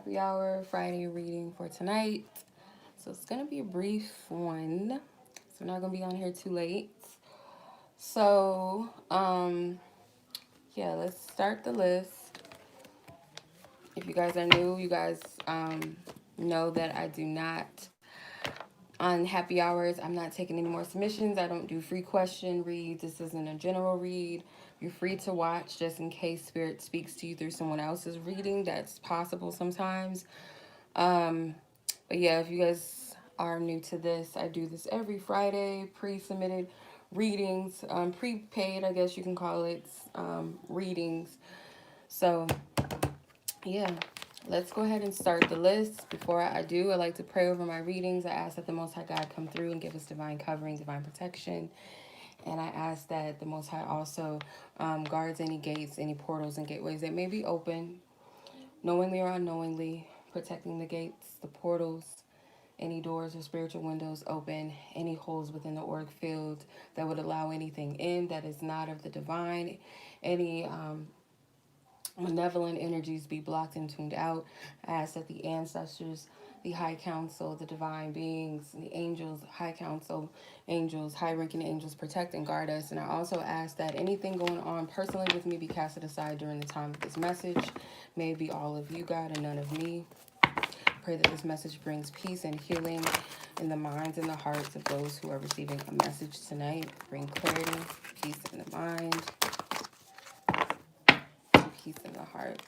happy hour Friday reading for tonight. So it's going to be a brief one. So we're not going to be on here too late. So, yeah, let's start the list. If you guys are new, you guys know that I do not, on happy hours, I'm not taking any more submissions. I don't do free question reads. This isn't a general read. You're free to watch just in case Spirit speaks to you through someone else's reading. That's possible sometimes. But yeah, if you guys are new to this, I do this every Friday, pre-submitted readings, prepaid, I guess you can call it, readings. So yeah, let's go ahead and start the list. Before I do, I like to pray over my readings. I ask that the Most High God come through and give us divine covering, divine protection. And I ask that the Most High also guards any gates, any portals and gateways that may be open, knowingly or unknowingly, protecting the gates, the portals, any doors or spiritual windows open, any holes within the auric field that would allow anything in that is not of the divine, any malevolent energies be blocked and tuned out. I ask that the ancestors, the high council, the divine beings, the angels, high council, angels, high-ranking angels protect and guard us. And I also ask that anything going on personally with me be casted aside during the time of this message. May it be all of you, God, and none of me. Pray that this message brings peace and healing in the minds and the hearts of those who are receiving a message tonight. Bring clarity, peace in the mind, peace in the heart.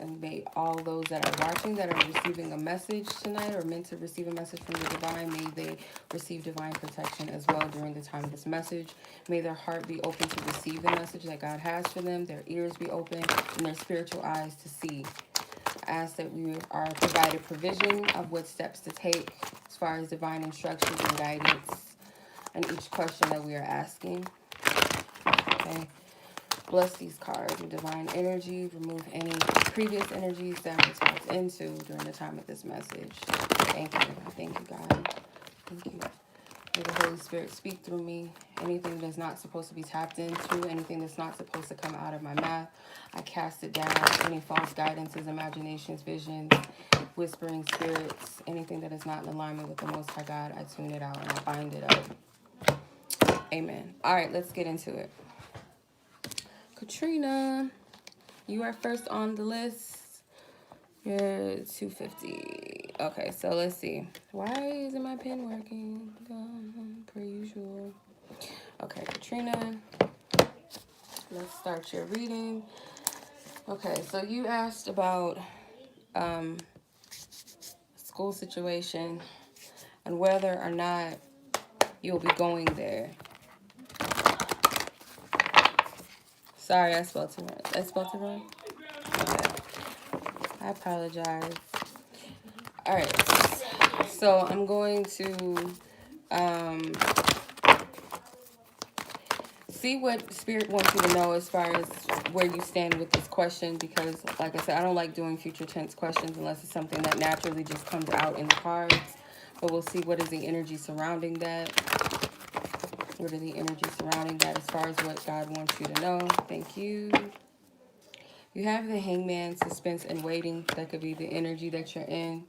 And may all those that are watching that are receiving a message tonight or meant to receive a message from the divine, may they receive divine protection as well during the time of this message. May their heart be open to receive the message that God has for them, their ears be open, and their spiritual eyes to see. I ask that we are provided provision of what steps to take as far as divine instructions and guidance and each question that we are asking. Okay. Bless these cards with divine energy. Remove any previous energies that were tapped into during the time of this message. Thank you. Thank you, God. Thank you. May the Holy Spirit speak through me. Anything that's not supposed to be tapped into, anything that's not supposed to come out of my mouth, I cast it down. Any false guidances, imaginations, visions, whispering spirits, anything that is not in alignment with the Most High God, I tune it out and I bind it up. Amen. All right, let's get into it. Katrina, you are first on the list. You're 250. Okay, so let's see. Why isn't my pen working? Per usual. Okay, Katrina, let's start your reading. Okay, so you asked about school situation and whether or not you'll be going there. Sorry, I spelled it wrong. I spelled it wrong? Okay. I apologize. All right. So I'm going to see what Spirit wants you to know as far as where you stand with this question, because, like I said, I don't like doing future tense questions unless it's something that naturally just comes out in the cards. But we'll see what is the energy surrounding that. What are the energies surrounding that as far as what God wants you to know? Thank you. You have the Hangman, suspense and waiting. That could be the energy that you're in.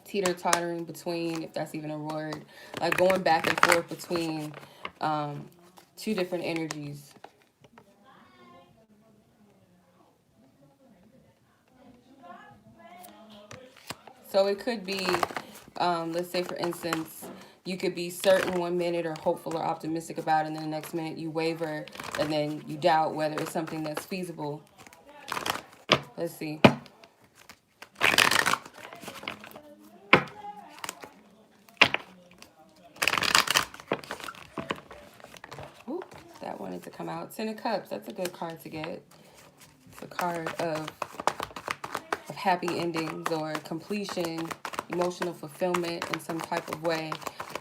Teeter-tottering between, if that's even a word, like going back and forth between two different energies. So it could be, let's say for instance, you could be certain one minute or hopeful or optimistic about it, and then the next minute you waver, and then you doubt whether it's something that's feasible. Let's see. Ooh, that wanted to come out. Ten of Cups. That's a good card to get. It's a card of happy endings or completion, emotional fulfillment in some type of way.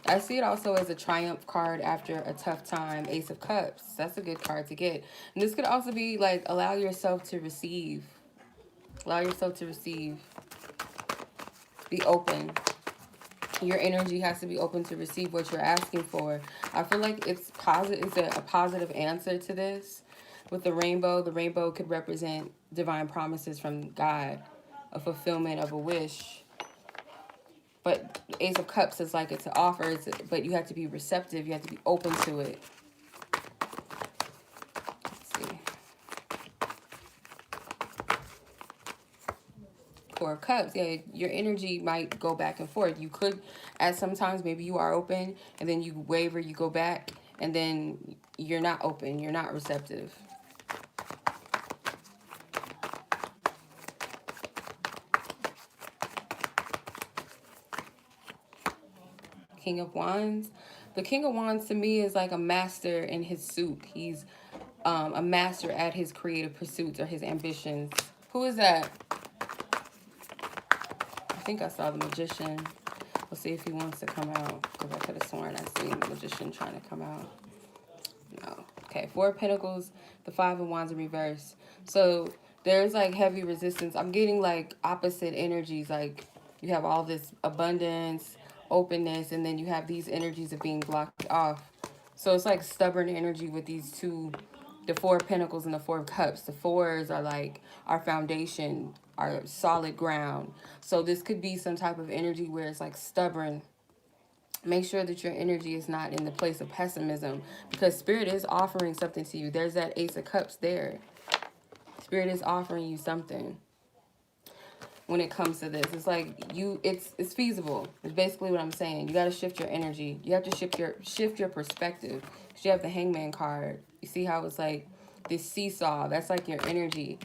I see it also as a triumph card after a tough time. Ace of Cups. That's a good card to get. And this could also be like, allow yourself to receive. Allow yourself to receive. Be open. Your energy has to be open to receive what you're asking for. I feel like it's positive. It's a positive answer to this. With the rainbow could represent divine promises from God, a fulfillment of a wish. But Ace of Cups is like it's an offer, but you have to be receptive. You have to be open to it. Let's see. Four of Cups, yeah, your energy might go back and forth. You could, at sometimes, maybe you are open, and then you waver, you go back, and then you're not open, you're not receptive. King of Wands. The King of Wands to me is like a master in his suit. He's a master at his creative pursuits or his ambitions. Who is that? I think I saw the Magician. We'll see if he wants to come out, because I could have sworn I seen the Magician trying to come out. No. Okay, Four of Pentacles, the Five of Wands in reverse. So there's like heavy resistance. I'm getting like opposite energies. Like you have all this abundance, openness, and then you have these energies of being blocked off. So it's like stubborn energy with these two, the Four of Pentacles and the Four of Cups. The fours are like our foundation, our solid ground. So this could be some type of energy where it's like stubborn. Make sure that your energy is not in the place of pessimism, because Spirit is offering something to you. There's that Ace of Cups there. Spirit is offering you something when it comes to this. It's like it's feasible. It's basically what I'm saying. You got to shift your energy. You have to shift your perspective. You have the Hangman card. You see how it's like this seesaw. That's like your energy.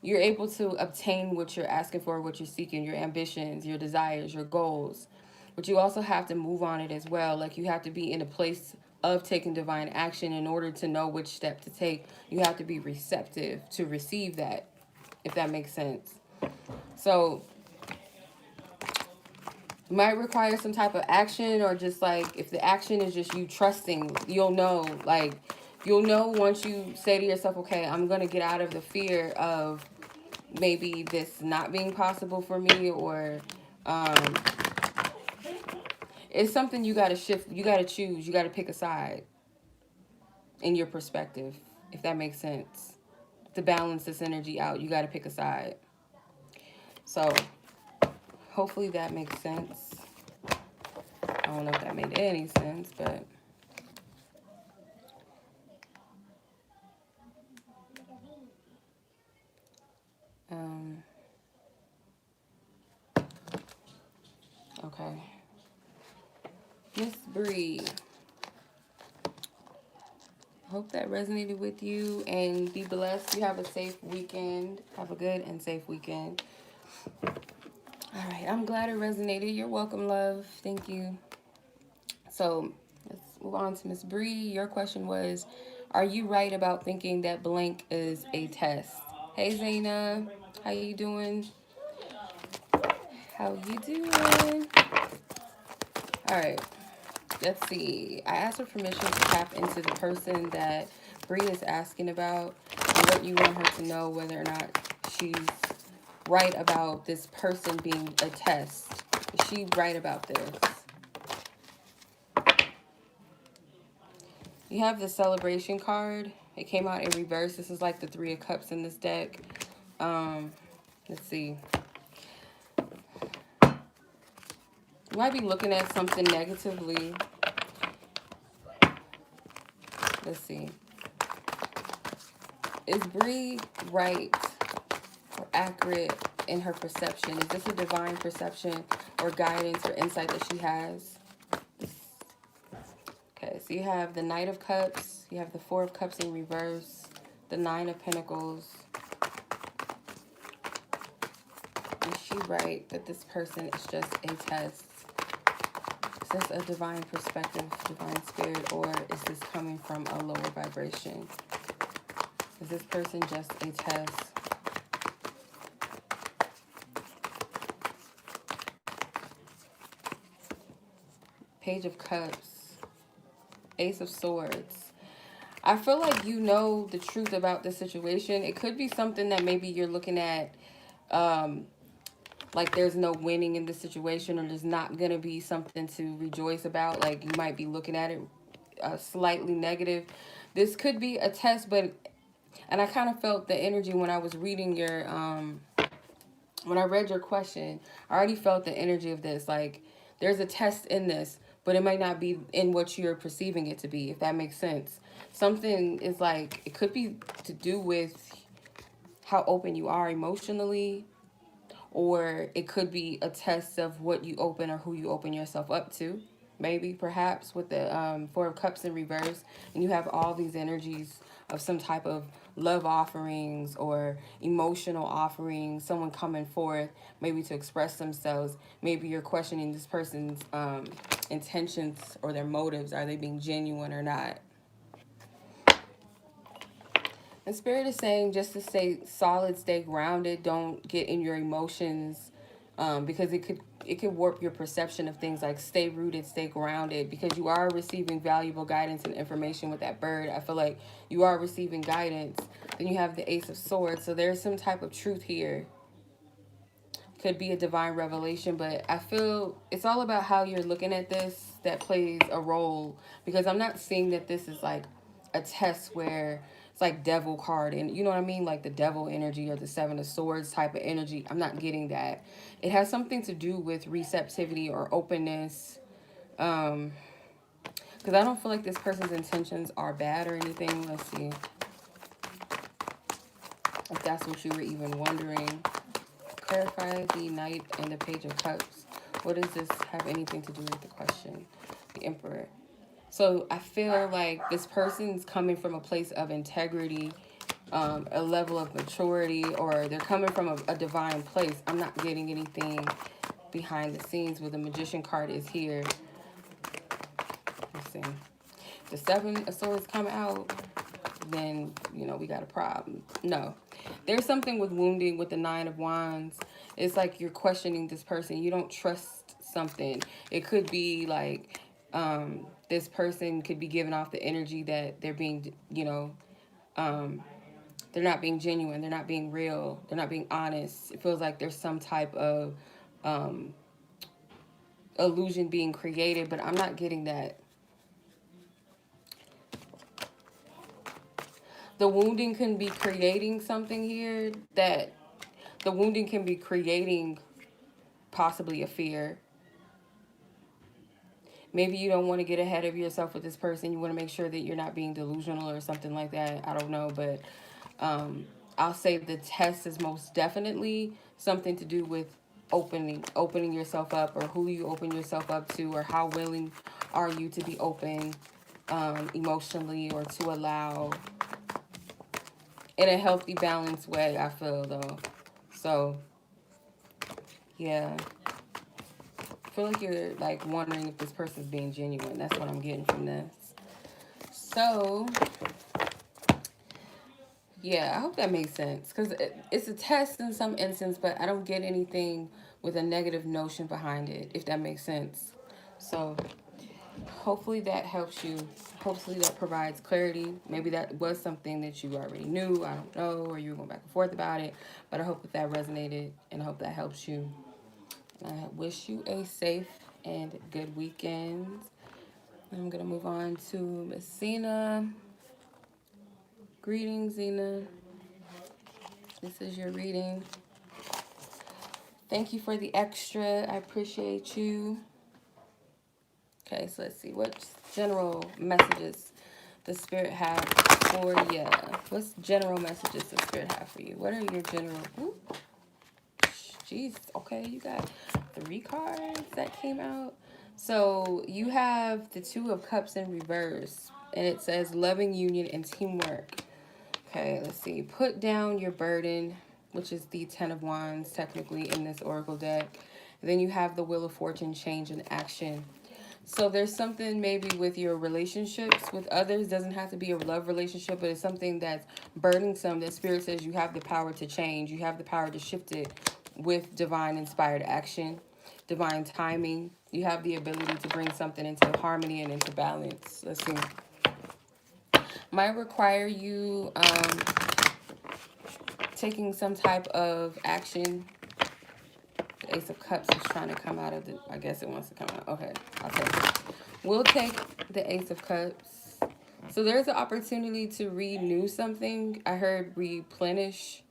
You're able to obtain what you're asking for, what you're seeking, your ambitions, your desires, your goals. But you also have to move on it as well. Like you have to be in a place of taking divine action in order to know which step to take. You have to be receptive to receive that, if that makes sense. So it might require some type of action, or just like if the action is just you trusting, you'll know. Like you'll know once you say to yourself, okay, I'm going to get out of the fear of maybe this not being possible for me, or it's something you got to shift. You got to choose. You got to pick a side in your perspective, if that makes sense. To balance this energy out, you got to pick a side. So hopefully that makes sense. I don't know if that made any sense, but okay. Miss Bree, hope that resonated with you, and be blessed. You have a safe weekend. Have a good and safe weekend. All right, I'm glad it resonated. You're welcome, love. Thank you. So let's move on to Miss Bree. Your question was, are you right about thinking that blank is a test? Hey, Zzena. How you doing? How you doing? All right. Let's see. I asked for permission to tap into the person that Bree is asking about, and what you want her to know, whether or not she's right about this person being a test. Is she right about this? You have the celebration card. It came out in reverse. This is like the Three of Cups in this deck. Let's see. You might be looking at something negatively. Let's see. Is Bree right or accurate in her perception? Is this a divine perception or guidance or insight that she has? Okay, so you have the Knight of Cups. You have the Four of Cups in reverse. The Nine of Pentacles. Is she right that this person is just a test? Is this a divine perspective, divine spirit, or is this coming from a lower vibration? Is this person just a test? Page of Cups. Ace of Swords. I feel like you know the truth about the situation. It could be something that maybe you're looking at like there's no winning in the situation, or there's not going to be something to rejoice about. Like you might be looking at it slightly negative. This could be a test, but And I kind of felt the energy when I was reading your, when I read your question. I already felt the energy of this. Like, there's a test in this, but it might not be in what you're perceiving it to be, if that makes sense. Something is like, it could be to do with how open you are emotionally, or it could be a test of what you open or who you open yourself up to. Maybe, perhaps, with the Four of Cups in reverse, and you have all these energies of some type of love offerings or emotional offerings, someone coming forth, maybe to express themselves. Maybe you're questioning this person's intentions or their motives. Are they being genuine or not? And Spirit is saying just to stay solid, stay grounded. Don't get in your emotions, because it could warp your perception of things. Like, stay rooted, stay grounded, because you are receiving valuable guidance and information with that bird. I feel like you are receiving guidance. Then you have the Ace of Swords, so there's some type of truth here. Could be a divine revelation, but I feel it's all about how you're looking at this that plays a role, because I'm not seeing that this is like a test where it's like devil card, and you know what I mean, like the devil energy or the Seven of Swords type of energy. I'm not getting that. It has something to do with receptivity or openness, because I don't feel like this person's intentions are bad or anything. Let's see if that's what you were even wondering. Clarify the Knight and the Page of Cups. What does this have anything to do with the question? The Emperor. So I feel like this person's coming from a place of integrity, a level of maturity, or they're coming from a divine place. I'm not getting anything behind the scenes where the Magician card is here. Let's see. The Seven of Swords come out, then, we got a problem. No. There's something with wounding with the Nine of Wands. It's like you're questioning this person. You don't trust something. It could be like this person could be giving off the energy that they're being, they're not being genuine. They're not being real. They're not being honest. It feels like there's some type of illusion being created, but I'm not getting that. The wounding can be creating something here, that the wounding can be creating possibly a fear. Maybe you don't want to get ahead of yourself with this person. You want to make sure that you're not being delusional or something like that. I don't know, but I'll say the test is most definitely something to do with opening yourself up, or who you open yourself up to, or how willing are you to be open emotionally, or to allow in a healthy, balanced way, I feel, though. So, yeah. I feel like you're, like, wondering if this person's being genuine. That's what I'm getting from this. So, yeah, I hope that makes sense. Because it's a test in some instance, but I don't get anything with a negative notion behind it, if that makes sense. So, hopefully that helps you. Hopefully that provides clarity. Maybe that was something that you already knew. I don't know. Or you were going back and forth about it. But I hope that resonated. And I hope that helps you. I wish you a safe and good weekend. I'm going to move on to Miss Zzena. Greetings, Zzena. This is your reading. Thank you for the extra. I appreciate you. Okay, so let's see. What general messages does Spirit have for you? What's general messages does Spirit have for you? What are your general... Ooh. Jeez, okay, you got 3 cards that came out. So you have the Two of Cups in reverse, and it says loving union and teamwork. Okay, let's see. Put down your burden, which is the Ten of Wands, technically, in this Oracle deck. And then you have the Wheel of Fortune, change and action. So there's something maybe with your relationships with others. Doesn't have to be a love relationship, but it's something that's burdensome that Spirit says you have the power to change. You have the power to shift it with divine inspired action, divine timing. You have the ability to bring something into harmony and into balance. Let's see. Might require you taking some type of action. The Ace of Cups is trying to come out of the... I guess it wants to come out. Okay, I'll take it. We'll take the Ace of Cups. So So there's an opportunity to renew something. I heard replenish,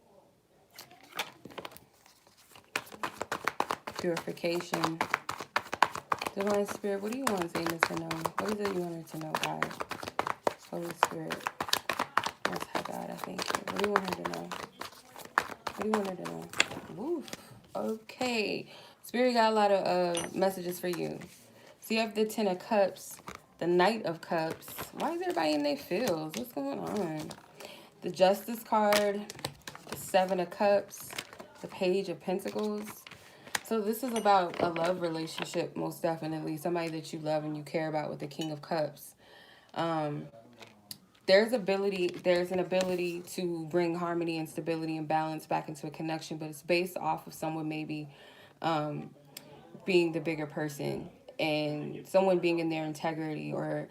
purification. Divine Spirit, what do you want Zzena to know? What is it you want her to know, God? Holy Spirit. Most High God, I thank you. What do you want her to know? What do you want her to know? Woof. Okay. Spirit got a lot of messages for you. So you have the Ten of Cups, the Knight of Cups. Why is everybody in their feels? What's going on? The Justice card, the Seven of Cups, the Page of Pentacles. So this is about a love relationship, most definitely. Somebody that you love and you care about with the King of Cups. There's an ability to bring harmony and stability and balance back into a connection, but it's based off of someone maybe being the bigger person and someone being in their integrity, or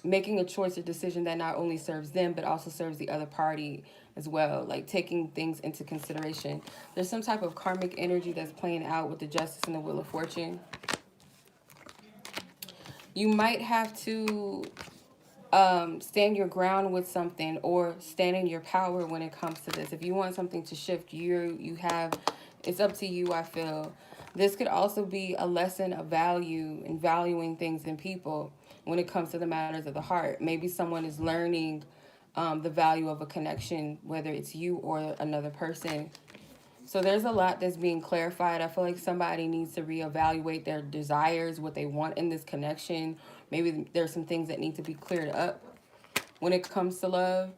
making a choice or decision that not only serves them but also serves the other party as well, like taking things into consideration. There's some type of karmic energy that's playing out with the Justice and the Wheel of Fortune. You might have to stand your ground with something, or stand in your power when it comes to this. If you want something to shift, it's up to you, I feel. This could also be a lesson of value and valuing things in people when it comes to the matters of the heart. Maybe someone is learning the value of a connection, whether it's you or another person. So there's a lot that's being clarified. I feel like somebody needs to reevaluate their desires, what they want in this connection. Maybe there's some things that need to be cleared up when it comes to love.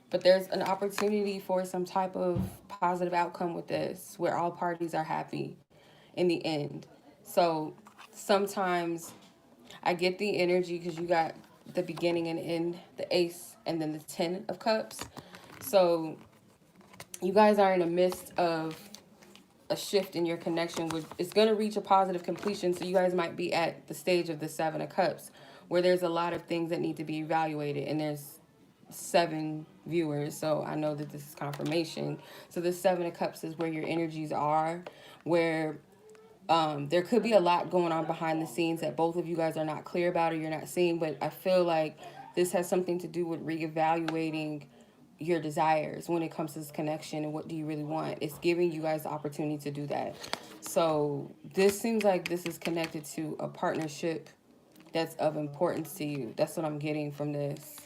But there's an opportunity for some type of positive outcome with this, where all parties are happy in the end. So sometimes I get the energy because you got the beginning and end, the Ace, and then the Ten of Cups. So you guys are in the midst of a shift in your connection, which it's going to reach a positive completion. So you guys might be at the stage of the Seven of Cups, where there's a lot of things that need to be evaluated, and there's 7 viewers, so I know that this is confirmation. So the Seven of Cups is where your energies are, where there could be a lot going on behind the scenes that both of you guys are not clear about or you're not seeing, but I feel like this has something to do with reevaluating your desires when it comes to this connection and what do you really want. It's giving you guys the opportunity to do that. So this seems like this is connected to a partnership that's of importance to you. That's what I'm getting from this.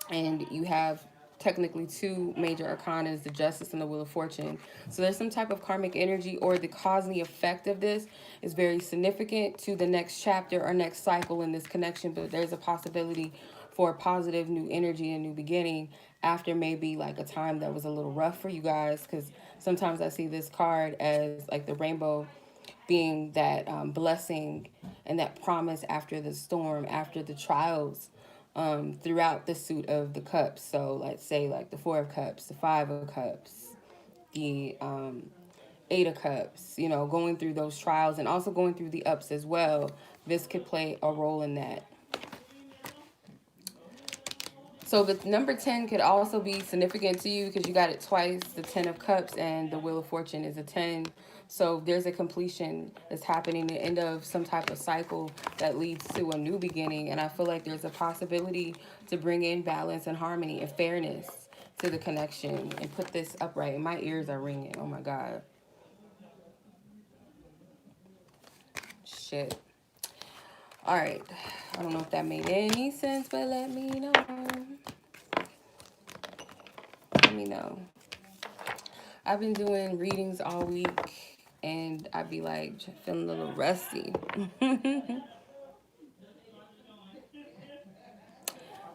And you have technically 2 major arcanas, the Justice and the Wheel of Fortune. So there's some type of karmic energy, or the cause and the effect of this is very significant to the next chapter or next cycle in this connection. But there's a possibility for a positive new energy and new beginning after maybe like a time that was a little rough for you guys. Because sometimes I see this card as like the rainbow being that blessing and that promise after the storm, after the trials, throughout the suit of the cups. So let's say like the 4 of Cups, the 5 of Cups, the 8 of Cups, you know, going through those trials and also going through the ups as well. This could play a role in that. So the number 10 could also be significant to you because you got it twice. The 10 of Cups and the Wheel of Fortune is a 10. So there's a completion that's happening, the end of some type of cycle that leads to a new beginning. And I feel like there's a possibility to bring in balance and harmony and fairness to the connection and put this upright. And my ears are ringing. Oh my God. Shit. All right. I don't know if that made any sense, but let me know. Let me know. I've been doing readings all week, and I'd be like feeling a little rusty.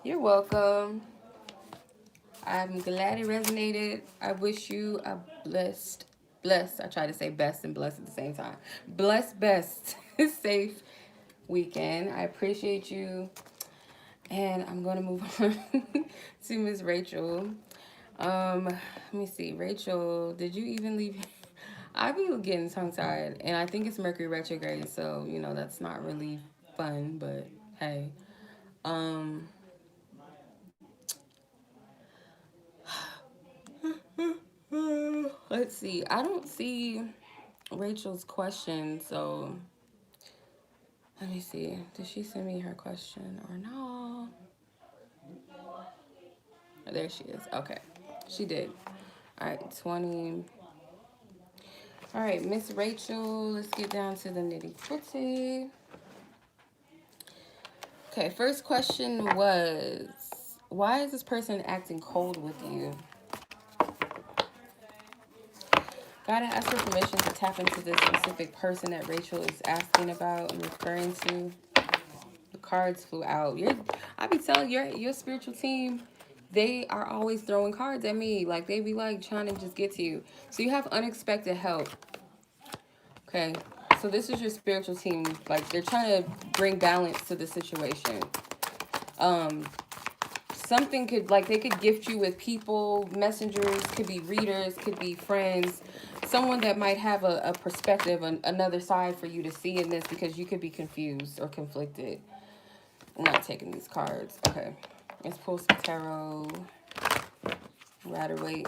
You're welcome. I'm glad it resonated. I wish you a blessed, I try to say best and blessed at the same time. Blessed, best, safe weekend. I appreciate you. And I'm going to move on to Miss Rachel. Let me see. Rachel, did you even leave? I be getting tongue-tied, and I think it's Mercury retrograde, so, you know, that's not really fun, but hey. Let's see. I don't see Rachel's question, so Let me see. Did she send me her question or no? Oh, there she is. Okay. She did. All right, 20. All right, Miss Rachel, let's get down to the nitty-gritty. Okay, first question was, why is this person acting cold with you? Gotta ask for permission to tap into this specific person that Rachel is asking about and referring to. The cards flew out. I be telling your spiritual team, they are always throwing cards at me. Like, they be like trying to just get to you. So you have unexpected help. Okay. So this is your spiritual team. Like, they're trying to bring balance to the situation. Something could, like, they could gift you with people, messengers, could be readers, could be friends, someone that might have a perspective, another side for you to see in this, because you could be confused or conflicted. I'm not taking these cards. Okay. Let's pull some tarot. Rider-Waite.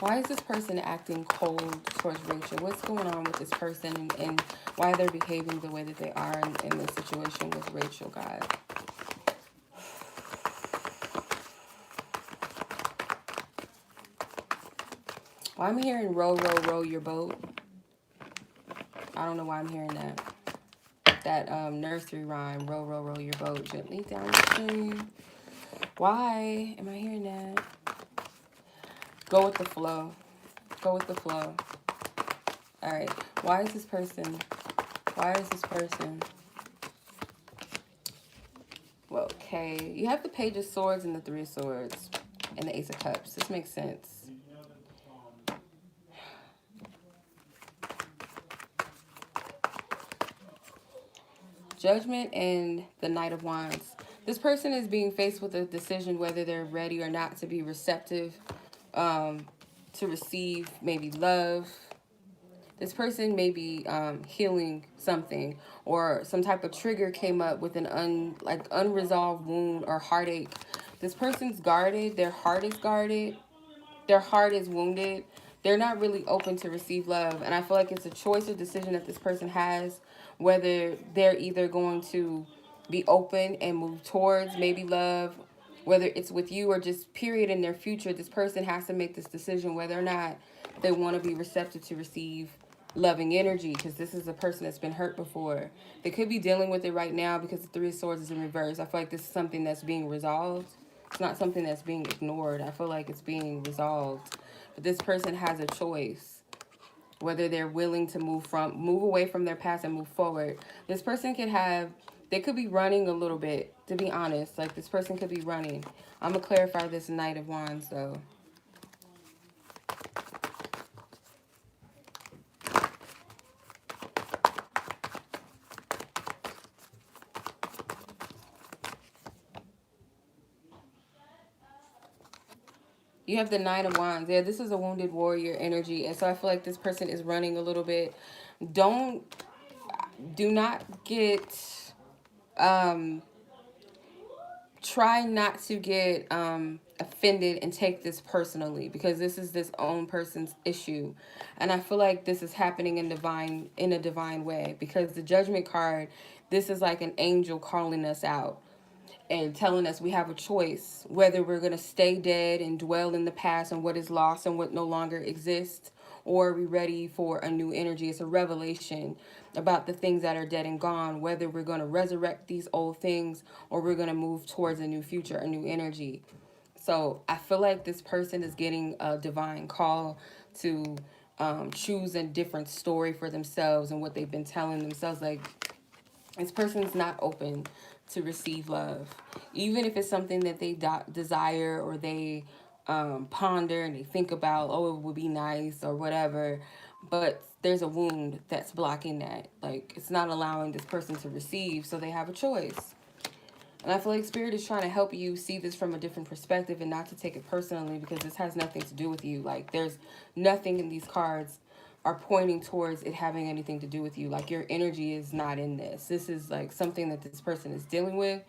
Why is this person acting cold towards Rachel? What's going on with this person, and why they're behaving the way that they are in this situation with Rachel, God? Well, I'm hearing row, row, row your boat. I don't know why I'm hearing that. That nursery rhyme, row, row, row your boat gently down the stream. Why am I hearing that? Go with the flow. Go with the flow. All right. Why is this person? Why is this person? Well, okay. You have the Page of Swords and the Three of Swords and the Ace of Cups. This makes sense. Judgment and the Knight of Wands. This person is being faced with a decision whether they're ready or not to be receptive, to receive maybe love. This person may be healing something, or some type of trigger came up with an unresolved wound or heartache. This person's guarded. Their heart is guarded. Their heart is wounded. They're not really open to receive love. And I feel like it's a choice or decision that this person has, whether they're either going to be open and move towards maybe love, whether it's with you or just period in their future. This person has to make this decision whether or not they want to be receptive to receive loving energy, because this is a person that's been hurt before. They could be dealing with it right now because the Three of Swords is in reverse. I feel like this is something that's being resolved. It's not something that's being ignored. I feel like it's being resolved. But this person has a choice whether they're willing to move away from their past and move forward. This person they could be running a little bit, to be honest. Like, this person could be running. I'm going to clarify this Knight of Wands, though. You have the Nine of Wands. Yeah, this is a wounded warrior energy. And so I feel like this person is running a little bit. Do not get, try not to get offended and take this personally, because this is this own person's issue. And I feel like this is happening in a divine way, because the Judgment card, this is like an angel calling us out and telling us we have a choice whether we're going to stay dead and dwell in the past and what is lost and what no longer exists, or are we ready for a new energy. It's a revelation about the things that are dead and gone, whether we're going to resurrect these old things or we're going to move towards a new future, a new energy. So I feel like this person is getting a divine call to choose a different story for themselves and what they've been telling themselves. Like, this person's not open to receive love, even if it's something that they desire, or they ponder and they think about, oh, it would be nice or whatever. But there's a wound that's blocking that. Like, it's not allowing this person to receive, so they have a choice. And I feel like Spirit is trying to help you see this from a different perspective and not to take it personally, because this has nothing to do with you. Like, there's nothing in these cards are pointing towards it having anything to do with you. Like, your energy is not in this. This is like something that this person is dealing with.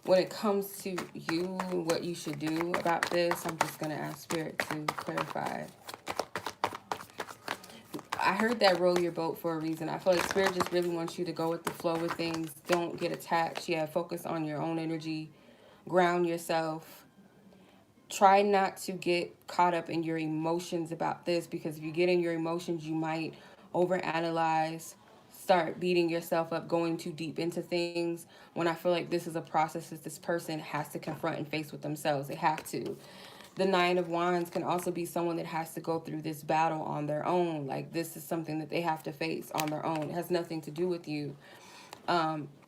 When it comes to you and what you should do about this, I'm just going to ask Spirit to clarify. I heard that roll your boat for a reason. I feel like Spirit just really wants you to go with the flow with things. Don't get attached. Yeah, focus on your own energy. Ground yourself. Try not to get caught up in your emotions about this, because if you get in your emotions, you might overanalyze, start beating yourself up, going too deep into things, when I feel like this is a process that this person has to confront and face with themselves. They have to. The Nine of Wands can also be someone that has to go through this battle on their own. Like, this is something that they have to face on their own. It has nothing to do with you.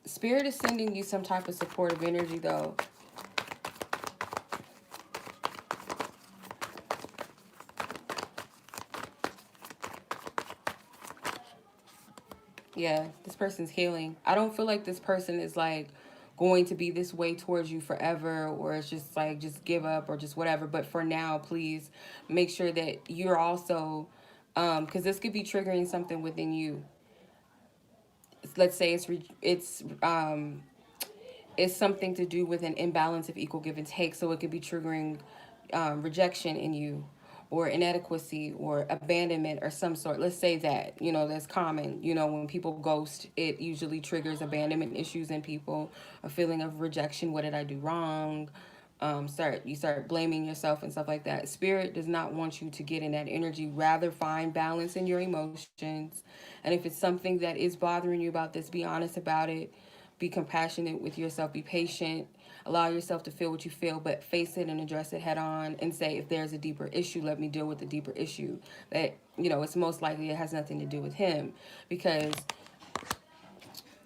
Spirit is sending you some type of supportive energy, though. Yeah, this person's healing. I don't feel like this person is like going to be this way towards you forever, or it's just like just give up or just whatever. But for now, please make sure that you're also, because this could be triggering something within you. Let's say it's something to do with an imbalance of equal give and take. So it could be triggering rejection in you, or inadequacy, or abandonment, or some sort. Let's say that, that's common. When people ghost, it usually triggers abandonment issues in people, a feeling of rejection. What did I do wrong? You start blaming yourself and stuff like that. Spirit does not want you to get in that energy. Rather, find balance in your emotions. And if it's something that is bothering you about this, be honest about it. Be compassionate with yourself. Be patient. Allow yourself to feel what you feel, but face it and address it head on, and say, if there's a deeper issue, let me deal with the deeper issue. That, it's most likely it has nothing to do with him. Because,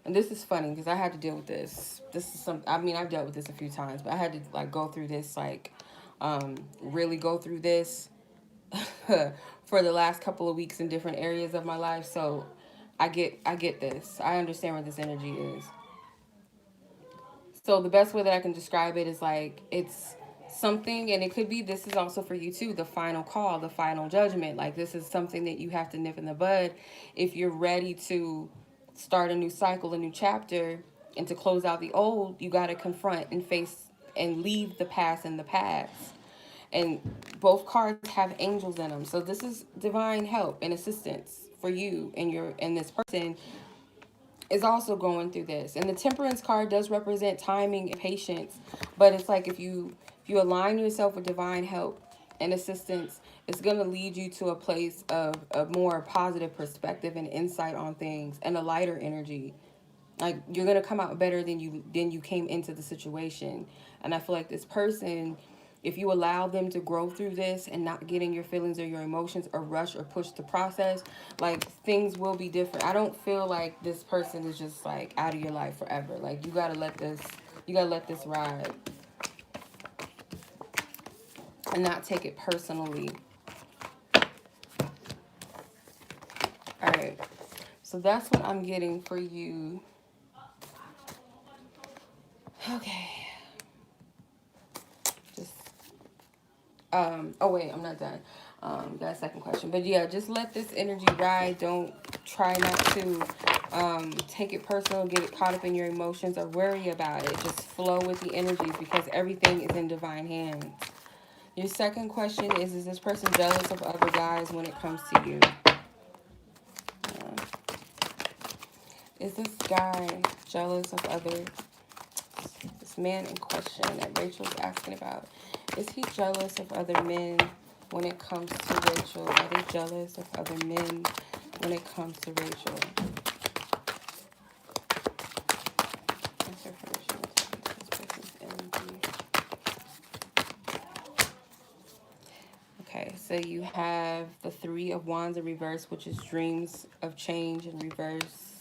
and this is funny because I had to deal with this. I've dealt with this a few times, but I had to like go through this, really go through this for the last couple of weeks in different areas of my life. So I get this. I understand where this energy is. So the best way that I can describe it is like it's something, and it could be, this is also for you too, the final call, the final judgment. Like, this is something that you have to nip in the bud if you're ready to start a new cycle, a new chapter, and to close out the old. You got to confront and face and leave the past in the past. And both cards have angels in them, so this is divine help and assistance for you and this person is also going through this. And the Temperance card does represent timing and patience, but it's like if you align yourself with divine help and assistance, it's going to lead you to a place of a more positive perspective and insight on things, and a lighter energy. Like, you're going to come out better than you came into the situation. And I feel like this person, if you allow them to grow through this and not get in your feelings or your emotions, or rush or push the process, like, things will be different. I don't feel like this person is just like out of your life forever. Like, you gotta let this ride and not take it personally. All right, so that's what I'm getting for you. Okay. Oh wait, I'm not done. Got a second question. But yeah, just let this energy ride. Don't try not to take it personal, get it caught up in your emotions, or worry about it. Just flow with the energies, because everything is in divine hands. Your second question is this person jealous of other guys when it comes to you? Is this guy jealous of this man in question that Rachel's asking about? Is he jealous of other men when it comes to Rachel? Are they jealous of other men when it comes to Rachel? Answer for this person's energy. Okay, so you have the Three of Wands in reverse, which is dreams of change in reverse.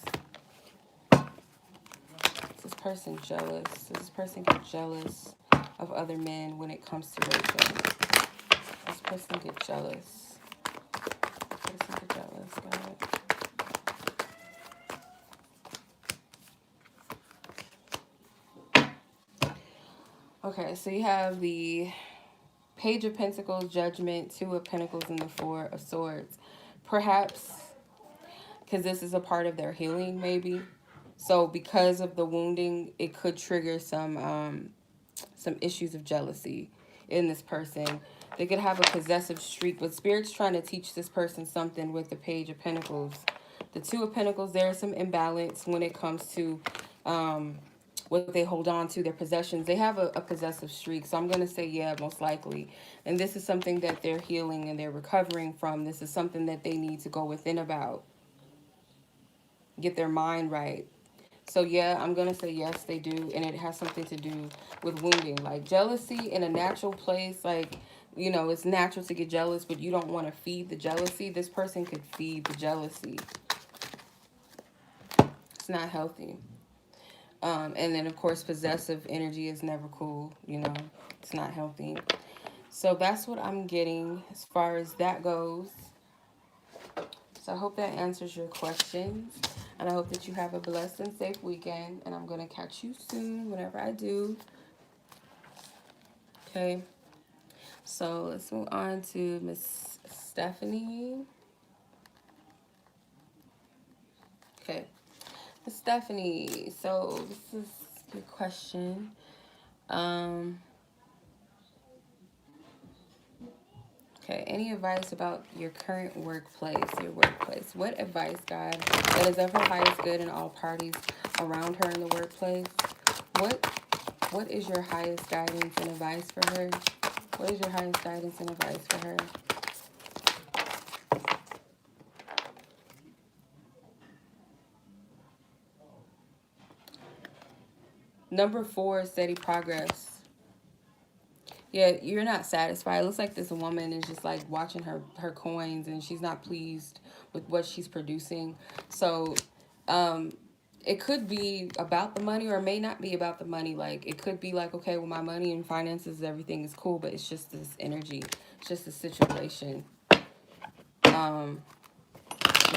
Is this person jealous? Does this person get jealous of other men when it comes to Rachel? This person get jealous. This person get jealous, God. Okay, so you have the Page of Pentacles, Judgment, Two of Pentacles, and the Four of Swords. Perhaps because this is a part of their healing, maybe. So because of the wounding, it could trigger some issues of jealousy. in this person. They could have a possessive streak, but Spirit's trying to teach this person something with the Page of Pentacles. The Two of Pentacles, there is some imbalance when it comes to what they hold on to, their possessions. They have a possessive streak, so I'm going to say, yeah, most likely. And this is something that they're healing and they're recovering from. This is something that they need to go within about, get their mind right. So yeah, I'm going to say yes, they do. And it has something to do with wounding. Like jealousy in a natural place, like, you know, it's natural to get jealous, but you don't want to feed the jealousy. This person could feed the jealousy. It's not healthy. And then, of course, possessive energy is never cool. You know, it's not healthy. So that's what I'm getting as far as that goes. So I hope that answers your questions. And I hope that you have a blessed and safe weekend. And I'm going to catch you soon whenever I do. Okay. So let's move on to Miss Stephanie. Okay. Miss Stephanie. So this is your question. Okay, any advice about your current workplace, your workplace? What advice, God, that is of her highest good in all parties around her in the workplace? What is your highest guidance and advice for her? What is your highest guidance and advice for her? Number 4, steady progress. Yeah, you're not satisfied. It looks like this woman is just like watching her coins and she's not pleased with what she's producing. So it could be about the money or it may not be about the money. Like it could be like, okay, well, my money and finances, everything is cool, but it's just this energy. It's just a situation. But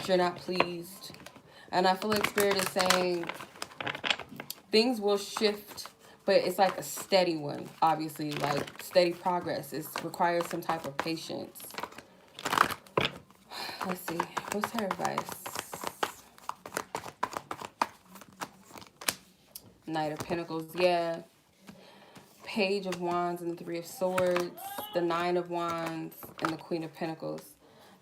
you're not pleased. And I feel like Spirit is saying things will shift, but it's like a steady one, obviously, like steady progress. It requires some type of patience. Let's see. What's her advice? Knight of Pentacles. Yeah. Page of Wands and the Three of Swords. The Nine of Wands and the Queen of Pentacles.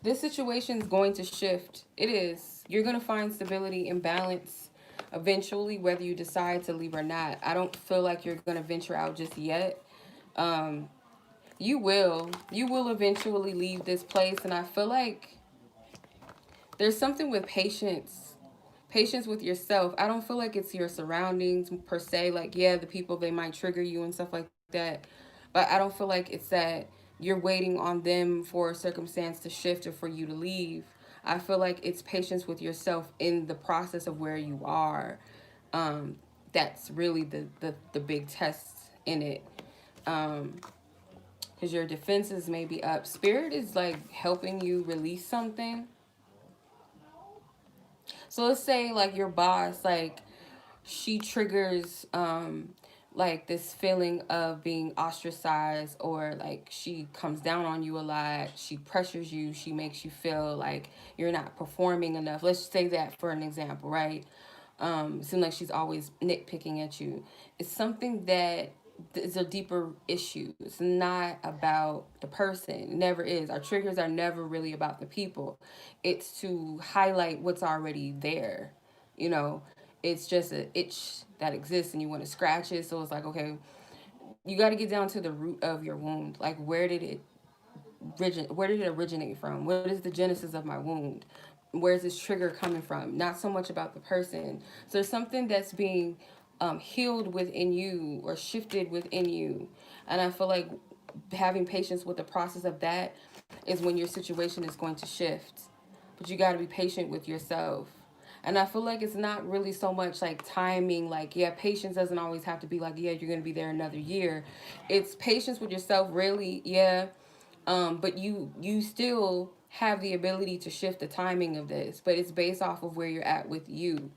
This situation is going to shift. It is. You're going to find stability and balance eventually, whether you decide to leave or not. I don't feel like you're going to venture out just yet. You will eventually leave this place. And I feel like there's something with patience with yourself. I don't feel like it's your surroundings per se. Like, yeah, the people, they might trigger you and stuff like that. But I don't feel like it's that you're waiting on them for a circumstance to shift or for you to leave. I feel like it's patience with yourself in the process of where you are. That's really the big test in it. Because your defenses may be up. Spirit is like helping you release something. So let's say like your boss, like she triggers like this feeling of being ostracized, or like she comes down on you a lot, she pressures you, she makes you feel like you're not performing enough. Let's say that for an example, right? It seems like she's always nitpicking at you. It's something that is a deeper issue. It's not about the person. It never is. Our triggers are never really about the people. It's to highlight what's already there. You know, it's just an itch that exists and you want to scratch it. So it's like, okay, you got to get down to the root of your wound. Like, where did it originate from? What is the genesis of my wound? Where's this trigger coming from? Not so much about the person. So there's something that's being healed within you or shifted within you. And I feel like having patience with the process of that is when your situation is going to shift. But you got to be patient with yourself. And I feel like it's not really so much like timing. Like, yeah, patience doesn't always have to be like, yeah, you're going to be there another year. It's patience with yourself, really, yeah. But you still have the ability to shift the timing of this, but it's based off of where you're at with you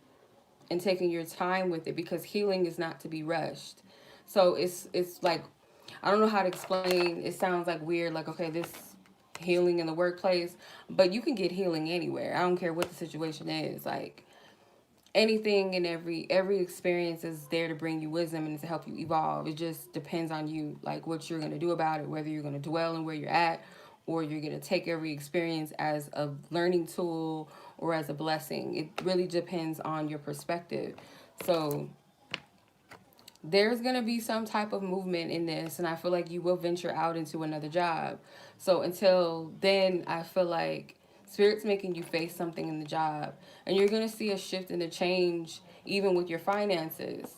and taking your time with it, because healing is not to be rushed. So it's like, I don't know how to explain. It sounds like weird, like, okay, this healing in the workplace, but you can get healing anywhere. I don't care what the situation is. Like, anything and every experience is there to bring you wisdom and to help you evolve. It just depends on you, like what you're going to do about it, whether you're going to dwell in where you're at, or you're going to take every experience as a learning tool or as a blessing. It really depends on your perspective. So there's going to be some type of movement in this, and I feel like you will venture out into another job. So until then, I feel like spirit's making you face something in the job, and you're going to see a shift and a change even with your finances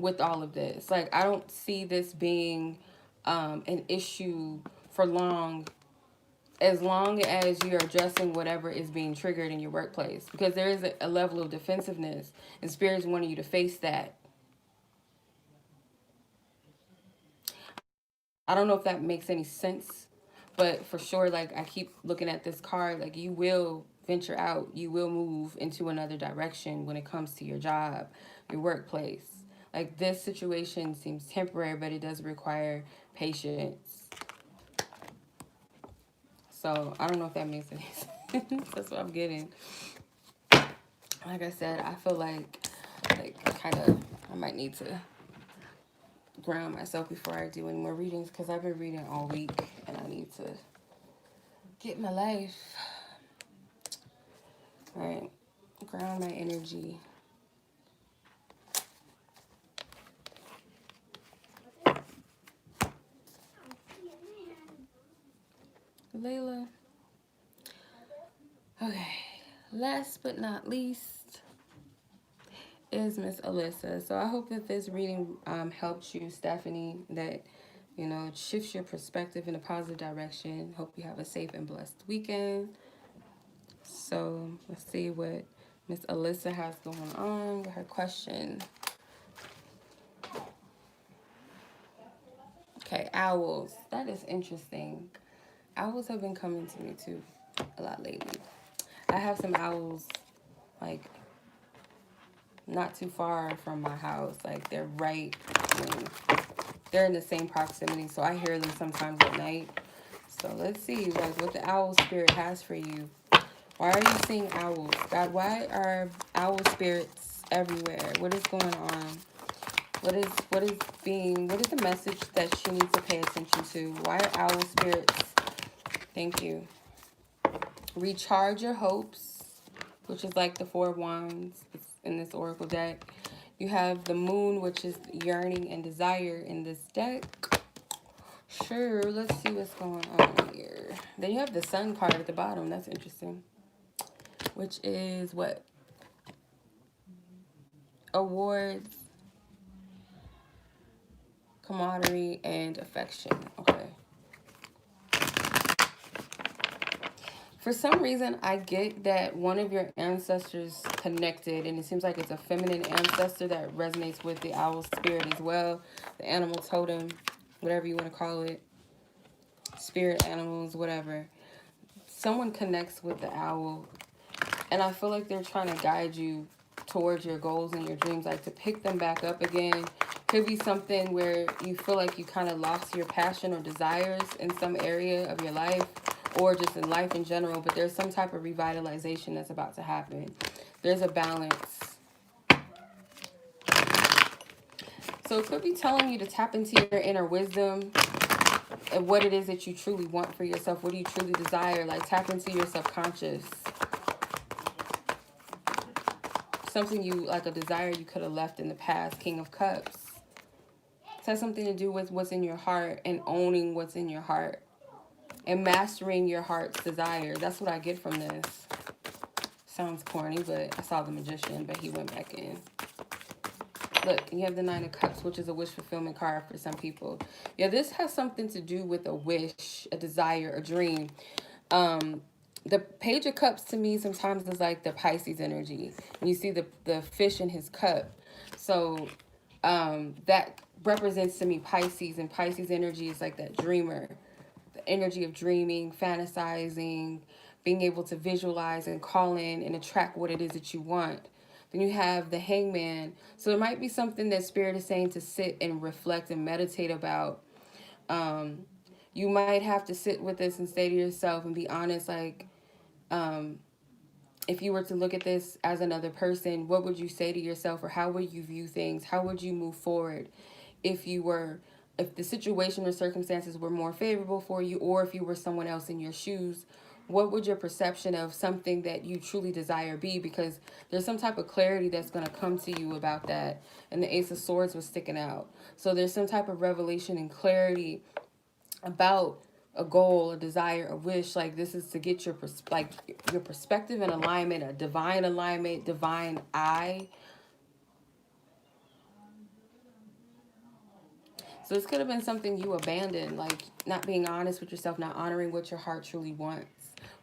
with all of this. Like, I don't see this being an issue for long, as long as you're addressing whatever is being triggered in your workplace, because there is a level of defensiveness, and spirit's wanting you to face that. I don't know if that makes any sense, but for sure, like, I keep looking at this card, like, you will venture out, you will move into another direction when it comes to your job, your workplace. Like, this situation seems temporary, but it does require patience. So I don't know if that makes any sense. That's what I'm getting. Like I said, I feel like kind of I might need to ground myself before I do any more readings, because I've been reading all week and I need to get my life. All right, ground my energy. Layla. Okay, last but not least is Miss Alyssa. So I hope that this reading helped you, Stephanie, that, you know, it shifts your perspective in a positive direction. Hope you have a safe and blessed weekend. So let's see what Miss Alyssa has going on with her question. Okay, owls. That is interesting. Owls have been coming to me too a lot lately. I have some owls, like, not too far from my house. Like, they're right, they're in the same proximity, so I hear them sometimes at night. So let's see, like, what the owl spirit has for you. Why are you seeing owls? God, why are owl spirits everywhere? What is going on? What is the message that she needs to pay attention to? Why are owl spirits? Thank you. Recharge your hopes, which is like the Four of Wands in this oracle deck. You have the moon, which is yearning and desire in this deck. Sure, let's see what's going on here. Then you have the sun card at the bottom. That's interesting. Which is what? Awards, camaraderie, and affection. Okay. For some reason, I get that one of your ancestors connected, and it seems like it's a feminine ancestor that resonates with the owl spirit as well. The animal totem, whatever you want to call it. Spirit animals, whatever. Someone connects with the owl, and I feel like they're trying to guide you towards your goals and your dreams, like to pick them back up again. Could be something where you feel like you kind of lost your passion or desires in some area of your life, or just in life in general, but there's some type of revitalization that's about to happen. There's a balance. So it could be telling you to tap into your inner wisdom and what it is that you truly want for yourself. What do you truly desire? Like, tap into your subconscious. Something you, like a desire you could have left in the past. King of Cups. It has something to do with what's in your heart and owning what's in your heart and mastering your heart's desire. That's what I get from this. Sounds corny, but I saw the magician, but he went back in. Look, you have the Nine of Cups, which is a wish fulfillment card for some people. Yeah, this has something to do with a wish, a desire, a dream. The Page of Cups to me sometimes is like the Pisces energy. And you see the fish in his cup. So that represents to me Pisces, and Pisces energy is like that dreamer. The energy of dreaming, fantasizing, being able to visualize and call in and attract what it is that you want. Then you have the Hangman. So there might be something that Spirit is saying to sit and reflect and meditate about. You might have to sit with this and say to yourself and be honest, like, if you were to look at this as another person, what would you say to yourself, or how would you view things? How would you move forward if you were, if the situation or circumstances were more favorable for you, or if you were someone else in your shoes? What would your perception of something that you truly desire be? Because there's some type of clarity that's going to come to you about that. And the Ace of Swords was sticking out. So there's some type of revelation and clarity about a goal, a desire, a wish. Like, this is to get your your perspective and alignment, a divine alignment, divine eye. So this could have been something you abandoned, like not being honest with yourself, not honoring what your heart truly wants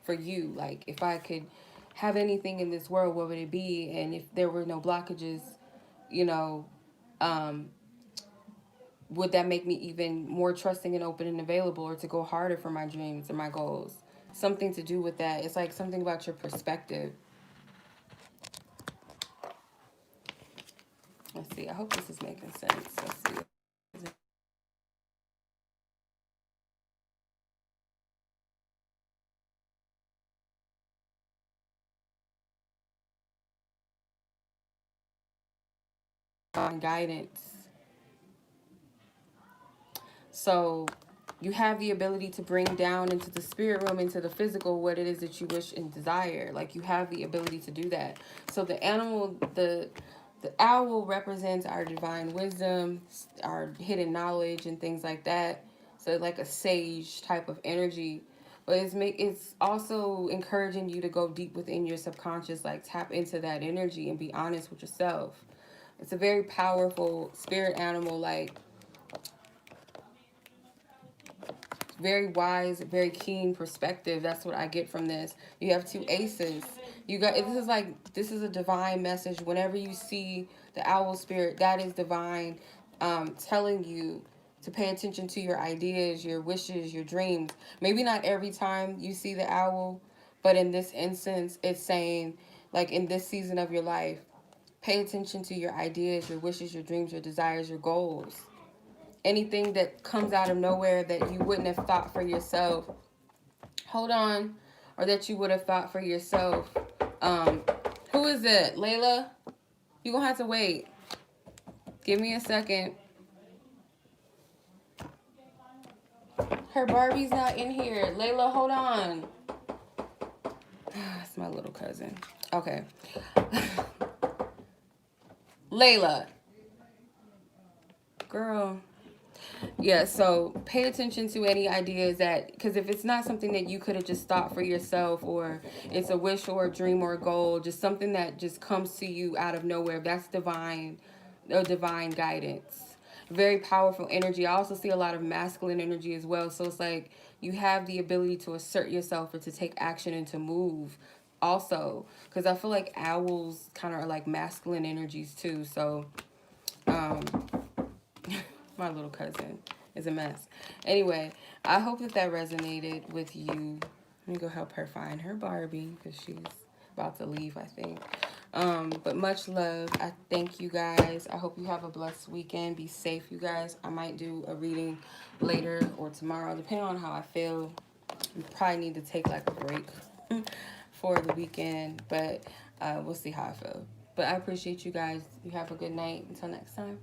for you. Like, if I could have anything in this world, what would it be? And if there were no blockages, you know, um, would that make me even more trusting and open and available, or to go harder for my dreams and my goals? Something to do with that. It's like something about your perspective. Let's see. I hope this is making sense. Let's see. On guidance. So you have the ability to bring down into the spirit realm, into the physical, what it is that you wish and desire. Like, you have the ability to do that. So the animal, the owl represents our divine wisdom, our hidden knowledge, and things like that. So like a sage type of energy. But it's also encouraging you to go deep within your subconscious, like tap into that energy and be honest with yourself. It's a very powerful spirit animal, like very wise, very keen perspective. That's what I get from this. You have two aces. You got, this is a divine message. Whenever you see the owl spirit, that is divine, telling you to pay attention to your ideas, your wishes, your dreams. Maybe not every time you see the owl, but in this instance, it's saying, like, in this season of your life, pay attention to your ideas, your wishes, your dreams, your desires, your goals. Anything that comes out of nowhere that you wouldn't have thought for yourself. Hold on. Or that you would have thought for yourself. Um, who is it? Layla? You're going to have to wait. Give me a second. Her Barbie's not in here. Layla, hold on. It's my little cousin. Okay. Layla. Girl. Yeah, so pay attention to any ideas that, because if it's not something that you could have just thought for yourself, or it's a wish or a dream or a goal, just something that just comes to you out of nowhere, that's divine, or divine guidance. Very powerful energy. I also see a lot of masculine energy as well. So it's like you have the ability to assert yourself, or to take action and to move also. Because I feel like owls kind of are like masculine energies too. So, um, my little cousin is a mess. Anyway, I hope that that resonated with you. Let me go help her find her Barbie, because she's about to leave, I think. But much love. I thank you guys. I hope you have a blessed weekend. Be safe, you guys. I might do a reading later or tomorrow, depending on how I feel. You probably need to take like a break for the weekend, but we'll see how I feel. But I appreciate you guys. You have a good night. Until next time.